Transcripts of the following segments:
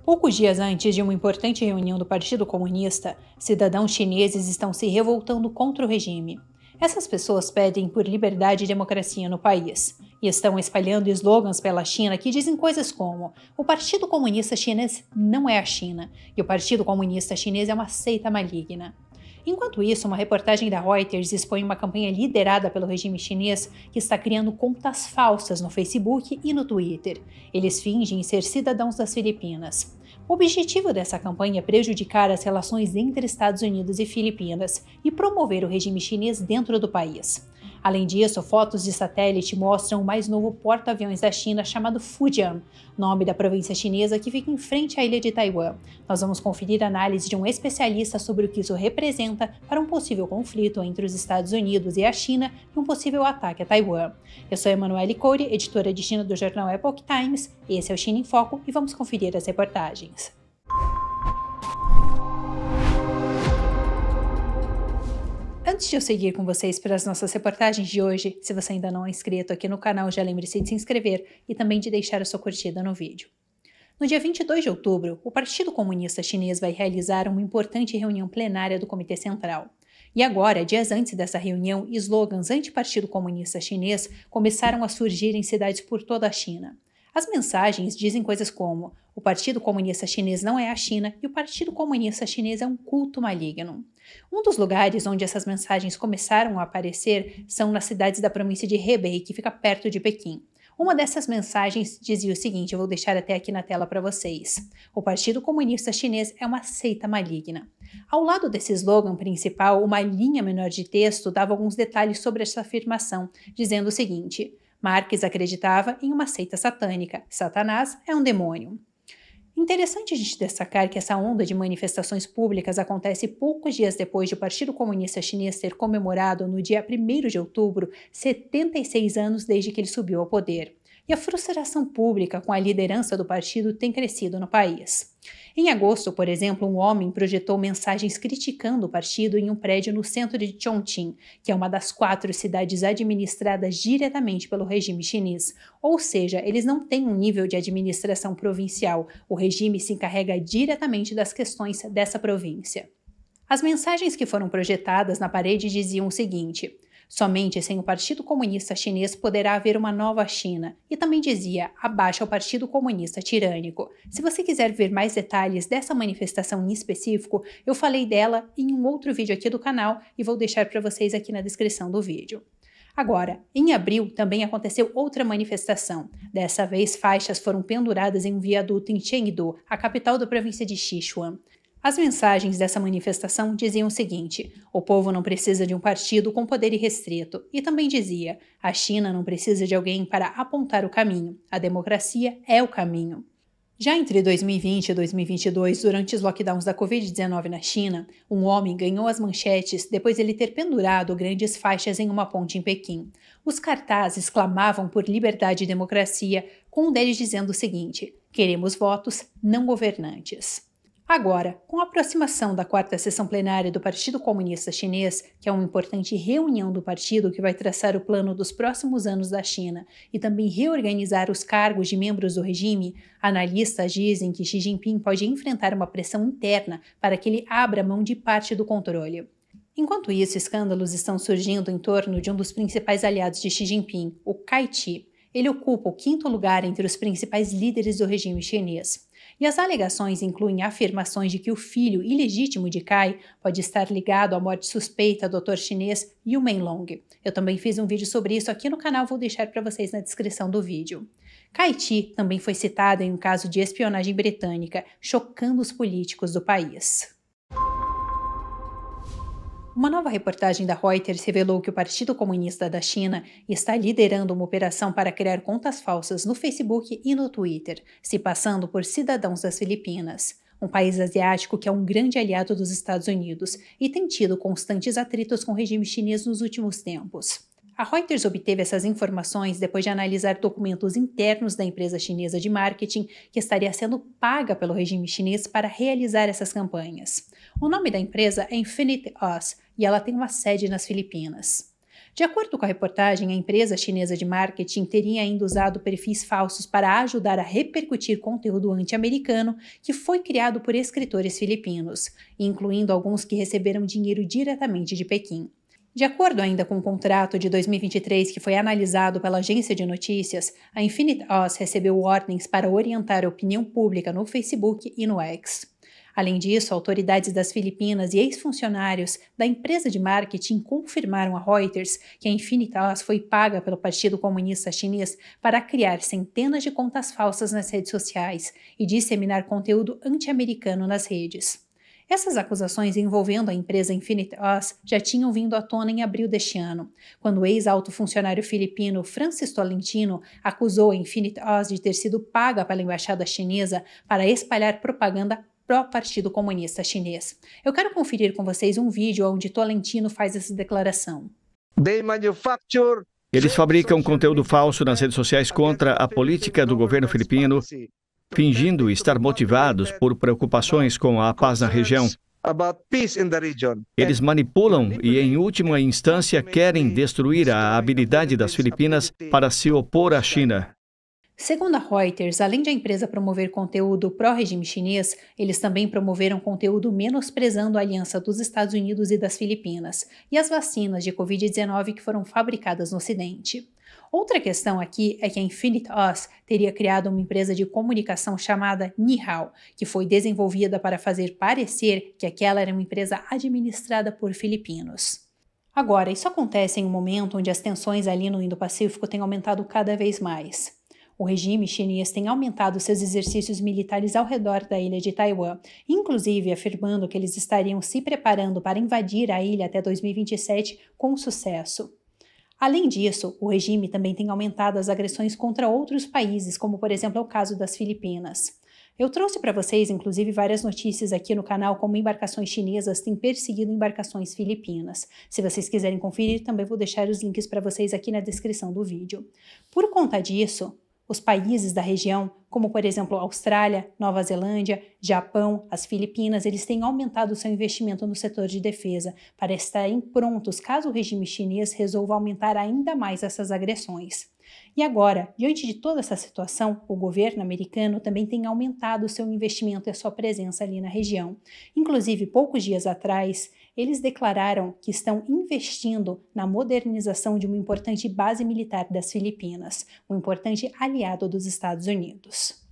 Poucos dias antes de uma importante reunião do Partido Comunista, cidadãos chineses estão se revoltando contra o regime. Essas pessoas pedem por liberdade e democracia no país e estão espalhando slogans pela China que dizem coisas como: o Partido Comunista Chinês não é a China e o Partido Comunista Chinês é uma seita maligna. Enquanto isso, uma reportagem da Reuters expõe uma campanha liderada pelo regime chinês que está criando contas falsas no Facebook e no Twitter. Eles fingem ser cidadãos das Filipinas. O objetivo dessa campanha é prejudicar as relações entre Estados Unidos e Filipinas e promover o regime chinês dentro do país. Além disso, fotos de satélite mostram o mais novo porta-aviões da China chamado Fujian, nome da província chinesa que fica em frente à ilha de Taiwan. Nós vamos conferir a análise de um especialista sobre o que isso representa para um possível conflito entre os Estados Unidos e a China e um possível ataque a Taiwan. Eu sou Emanuele Coure, editora de China do jornal Epoch Times, esse é o China em Foco e vamos conferir as reportagens. Antes de eu seguir com vocês para as nossas reportagens de hoje, se você ainda não é inscrito aqui no canal, já lembre-se de se inscrever e também de deixar a sua curtida no vídeo. No dia 22 de outubro, o Partido Comunista Chinês vai realizar uma importante reunião plenária do Comitê Central. E agora, dias antes dessa reunião, slogans anti-Partido Comunista Chinês começaram a surgir em cidades por toda a China. As mensagens dizem coisas como: o Partido Comunista Chinês não é a China e o Partido Comunista Chinês é um culto maligno. Um dos lugares onde essas mensagens começaram a aparecer são nas cidades da província de Hebei, que fica perto de Pequim. Uma dessas mensagens dizia o seguinte, eu vou deixar até aqui na tela para vocês: o Partido Comunista Chinês é uma seita maligna. Ao lado desse slogan principal, uma linha menor de texto dava alguns detalhes sobre essa afirmação, dizendo o seguinte: Marx acreditava em uma seita satânica. Satanás é um demônio. Interessante a gente destacar que essa onda de manifestações públicas acontece poucos dias depois de o Partido Comunista Chinês ter comemorado no dia 1º de outubro 76 anos desde que ele subiu ao poder. E a frustração pública com a liderança do partido tem crescido no país. Em agosto, por exemplo, um homem projetou mensagens criticando o partido em um prédio no centro de Chongqing, que é uma das 4 cidades administradas diretamente pelo regime chinês. Ou seja, eles não têm um nível de administração provincial, o regime se encarrega diretamente das questões dessa província. As mensagens que foram projetadas na parede diziam o seguinte: somente sem o Partido Comunista Chinês poderá haver uma nova China. E também dizia: abaixo ao Partido Comunista Tirânico. Se você quiser ver mais detalhes dessa manifestação em específico, eu falei dela em um outro vídeo aqui do canal e vou deixar para vocês aqui na descrição do vídeo. Agora, em abril também aconteceu outra manifestação. Dessa vez, faixas foram penduradas em um viaduto em Chengdu, a capital da província de Sichuan. As mensagens dessa manifestação diziam o seguinte: o povo não precisa de um partido com poder irrestrito. E também dizia: a China não precisa de alguém para apontar o caminho. A democracia é o caminho. Já entre 2020 e 2022, durante os lockdowns da Covid-19 na China, um homem ganhou as manchetes depois de ele ter pendurado grandes faixas em uma ponte em Pequim. Os cartazes clamavam por liberdade e democracia, com um deles dizendo o seguinte: queremos votos, não governantes. Agora, com a aproximação da 4ª sessão plenária do Partido Comunista Chinês, que é uma importante reunião do partido que vai traçar o plano dos próximos anos da China e também reorganizar os cargos de membros do regime, analistas dizem que Xi Jinping pode enfrentar uma pressão interna para que ele abra mão de parte do controle. Enquanto isso, escândalos estão surgindo em torno de um dos principais aliados de Xi Jinping, o Cai Chi. Ele ocupa o 5º lugar entre os principais líderes do regime chinês. E as alegações incluem afirmações de que o filho ilegítimo de Cai pode estar ligado à morte suspeita do ator chinês Yu Menlong. Eu também fiz um vídeo sobre isso aqui no canal, vou deixar para vocês na descrição do vídeo. Cai Chi também foi citado em um caso de espionagem britânica, chocando os políticos do país. Uma nova reportagem da Reuters revelou que o Partido Comunista da China está liderando uma operação para criar contas falsas no Facebook e no Twitter, se passando por cidadãos das Filipinas, um país asiático que é um grande aliado dos Estados Unidos e tem tido constantes atritos com o regime chinês nos últimos tempos. A Reuters obteve essas informações depois de analisar documentos internos da empresa chinesa de marketing que estaria sendo paga pelo regime chinês para realizar essas campanhas. O nome da empresa é Infinity Us e ela tem uma sede nas Filipinas. De acordo com a reportagem, a empresa chinesa de marketing teria ainda usado perfis falsos para ajudar a repercutir conteúdo anti-americano que foi criado por escritores filipinos, incluindo alguns que receberam dinheiro diretamente de Pequim. De acordo ainda com o contrato de 2023 que foi analisado pela agência de notícias, a Infinite Oz recebeu ordens para orientar a opinião pública no Facebook e no X. Além disso, autoridades das Filipinas e ex-funcionários da empresa de marketing confirmaram a Reuters que a Infinite Oz foi paga pelo Partido Comunista Chinês para criar centenas de contas falsas nas redes sociais e disseminar conteúdo anti-americano nas redes. Essas acusações envolvendo a empresa Infinite Oz já tinham vindo à tona em abril deste ano, quando o ex-alto funcionário filipino Francis Tolentino acusou a Infinite Oz de ter sido paga pela embaixada chinesa para espalhar propaganda pró-Partido Comunista Chinês. Eu quero conferir com vocês um vídeo onde Tolentino faz essa declaração. Eles fabricam conteúdo falso nas redes sociais contra a política do governo filipino, fingindo estar motivados por preocupações com a paz na região. Eles manipulam e, em última instância, querem destruir a habilidade das Filipinas para se opor à China. Segundo a Reuters, além de a empresa promover conteúdo pró-regime chinês, eles também promoveram conteúdo menosprezando a aliança dos Estados Unidos e das Filipinas e as vacinas de Covid-19 que foram fabricadas no Ocidente. Outra questão aqui é que a Infinite Oz teria criado uma empresa de comunicação chamada Nihao, que foi desenvolvida para fazer parecer que aquela era uma empresa administrada por filipinos. Agora, isso acontece em um momento onde as tensões ali no Indo-Pacífico têm aumentado cada vez mais. O regime chinês tem aumentado seus exercícios militares ao redor da ilha de Taiwan, inclusive afirmando que eles estariam se preparando para invadir a ilha até 2027 com sucesso. Além disso, o regime também tem aumentado as agressões contra outros países, como por exemplo é o caso das Filipinas. Eu trouxe para vocês, inclusive, várias notícias aqui no canal como embarcações chinesas têm perseguido embarcações filipinas. Se vocês quiserem conferir, também vou deixar os links para vocês aqui na descrição do vídeo. Por conta disso, os países da região, como por exemplo Austrália, Nova Zelândia, Japão, as Filipinas, eles têm aumentado seu investimento no setor de defesa para estarem prontos caso o regime chinês resolva aumentar ainda mais essas agressões. E agora, diante de toda essa situação, o governo americano também tem aumentado seu investimento e a sua presença ali na região. Inclusive, poucos dias atrás, eles declararam que estão investindo na modernização de uma importante base militar das Filipinas, um importante aliado dos Estados Unidos.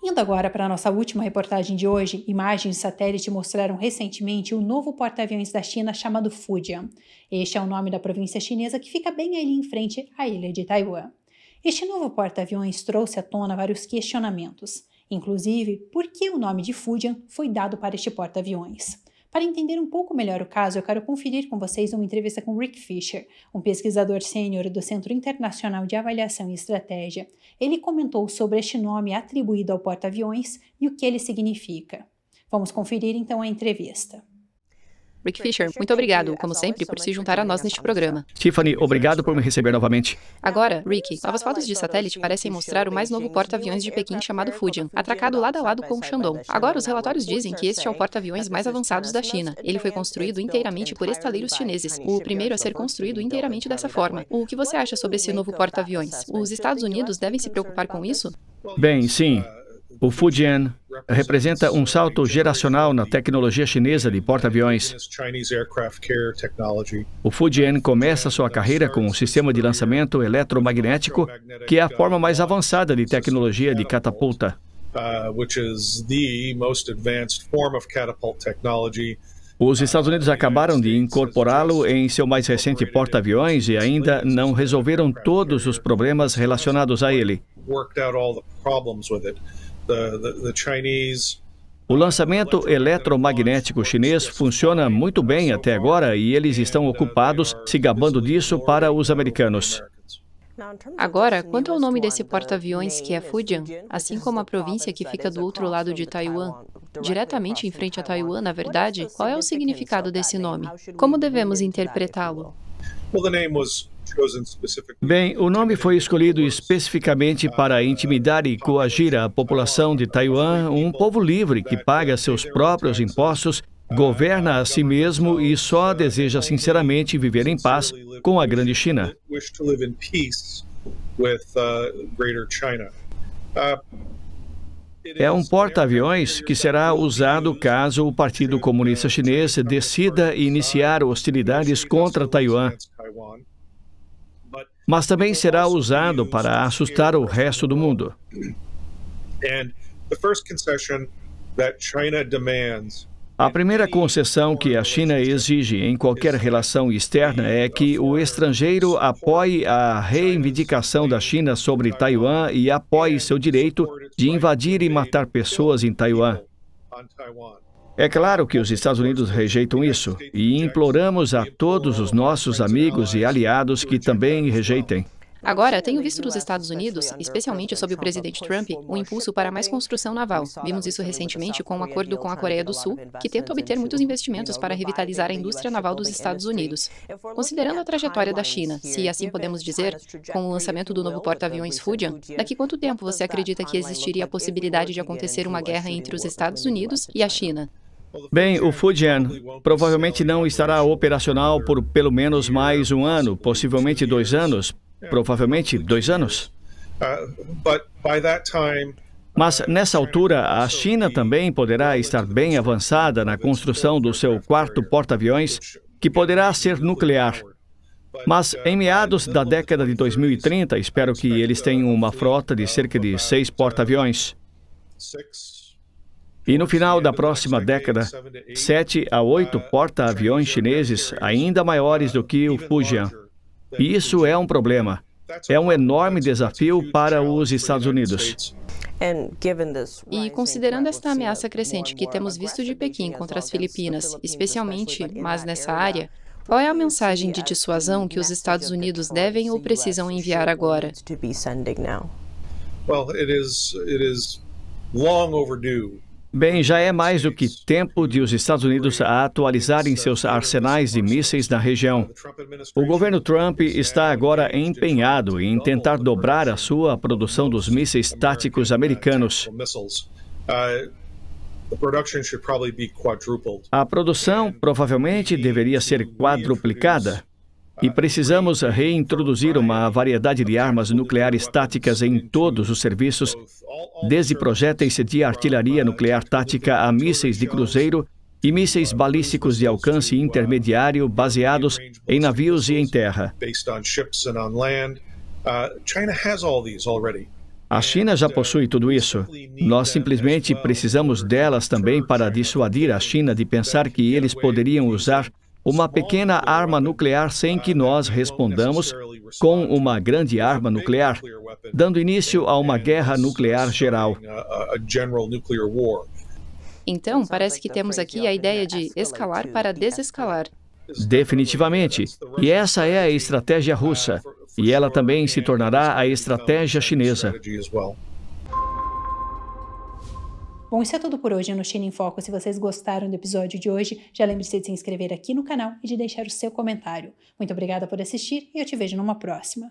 Indo agora para a nossa última reportagem de hoje, imagens de satélite mostraram recentemente o novo porta-aviões da China chamado Fujian. Este é o nome da província chinesa que fica bem ali em frente à ilha de Taiwan. Este novo porta-aviões trouxe à tona vários questionamentos, inclusive por que o nome de Fujian foi dado para este porta-aviões. Para entender um pouco melhor o caso, eu quero conferir com vocês uma entrevista com Rick Fisher, um pesquisador sênior do Centro Internacional de Avaliação e Estratégia. Ele comentou sobre este nome atribuído ao porta-aviões e o que ele significa. Vamos conferir então a entrevista. Rick Fisher, muito obrigado, como sempre, por se juntar a nós neste programa. Tiffany, obrigado por me receber novamente. Agora, Rick, novas fotos de satélite parecem mostrar o mais novo porta-aviões de Pequim chamado Fujian, atracado lado a lado com o Shandong. Agora, os relatórios dizem que este é o porta-aviões mais avançados da China. Ele foi construído inteiramente por estaleiros chineses, o primeiro a ser construído inteiramente dessa forma. O que você acha sobre esse novo porta-aviões? Os Estados Unidos devem se preocupar com isso? Bem, sim. O Fujian representa um salto geracional na tecnologia chinesa de porta-aviões. O Fujian começa sua carreira com um sistema de lançamento eletromagnético, que é a forma mais avançada de tecnologia de catapulta. Os Estados Unidos acabaram de incorporá-lo em seu mais recente porta-aviões e ainda não resolveram todos os problemas relacionados a ele. O lançamento eletromagnético chinês funciona muito bem até agora e eles estão ocupados se gabando disso para os americanos. Agora, quanto ao nome desse porta-aviões que é Fujian, assim como a província que fica do outro lado de Taiwan, diretamente em frente a Taiwan, na verdade, qual é o significado desse nome? Como devemos interpretá-lo? Bem, o nome foi escolhido especificamente para intimidar e coagir a população de Taiwan, um povo livre que paga seus próprios impostos governa a si mesmo e só deseja sinceramente viver em paz com a Grande China. É um porta-aviões que será usado caso o Partido Comunista Chinês decida iniciar hostilidades contra Taiwan. Mas também será usado para assustar o resto do mundo. A primeira concessão que a China exige em qualquer relação externa é que o estrangeiro apoie a reivindicação da China sobre Taiwan e apoie seu direito de invadir e matar pessoas em Taiwan. É claro que os Estados Unidos rejeitam isso e imploramos a todos os nossos amigos e aliados que também rejeitem. Agora, tenho visto dos Estados Unidos, especialmente sob o presidente Trump, um impulso para mais construção naval. Vimos isso recentemente com um acordo com a Coreia do Sul, que tenta obter muitos investimentos para revitalizar a indústria naval dos Estados Unidos. Considerando a trajetória da China, se assim podemos dizer, com o lançamento do novo porta-aviões Fujian, daqui quanto tempo você acredita que existiria a possibilidade de acontecer uma guerra entre os Estados Unidos e a China? Bem, o Fujian provavelmente não estará operacional por pelo menos mais um ano, possivelmente 2 anos. Provavelmente 2 anos. Mas, nessa altura, a China também poderá estar bem avançada na construção do seu 4º porta-aviões, que poderá ser nuclear. Mas, em meados da década de 2030, espero que eles tenham uma frota de cerca de 6 porta-aviões. E no final da próxima década, 7 a 8 porta-aviões chineses ainda maiores do que o Fujian. E isso é um problema. É um enorme desafio para os Estados Unidos. E considerando esta ameaça crescente que temos visto de Pequim contra as Filipinas, especialmente, mas nessa área, qual é a mensagem de dissuasão que os Estados Unidos devem ou precisam enviar agora? Bem, já é mais do que tempo de os Estados Unidos atualizarem seus arsenais de mísseis na região. O governo Trump está agora empenhado em tentar dobrar a sua produção dos mísseis táticos americanos. A produção provavelmente deveria ser quadruplicada. E precisamos reintroduzir uma variedade de armas nucleares táticas em todos os serviços, desde projéteis de artilharia nuclear tática a mísseis de cruzeiro e mísseis balísticos de alcance intermediário baseados em navios e em terra. A China já possui tudo isso. Nós simplesmente precisamos delas também para dissuadir a China de pensar que eles poderiam usar uma pequena arma nuclear sem que nós respondamos com uma grande arma nuclear, dando início a uma guerra nuclear geral. Então, parece que temos aqui a ideia de escalar para desescalar. Definitivamente. E essa é a estratégia russa. E ela também se tornará a estratégia chinesa. Bom, isso é tudo por hoje no China em Foco. Se vocês gostaram do episódio de hoje, já lembre-se de se inscrever aqui no canal e de deixar o seu comentário. Muito obrigada por assistir e eu te vejo numa próxima.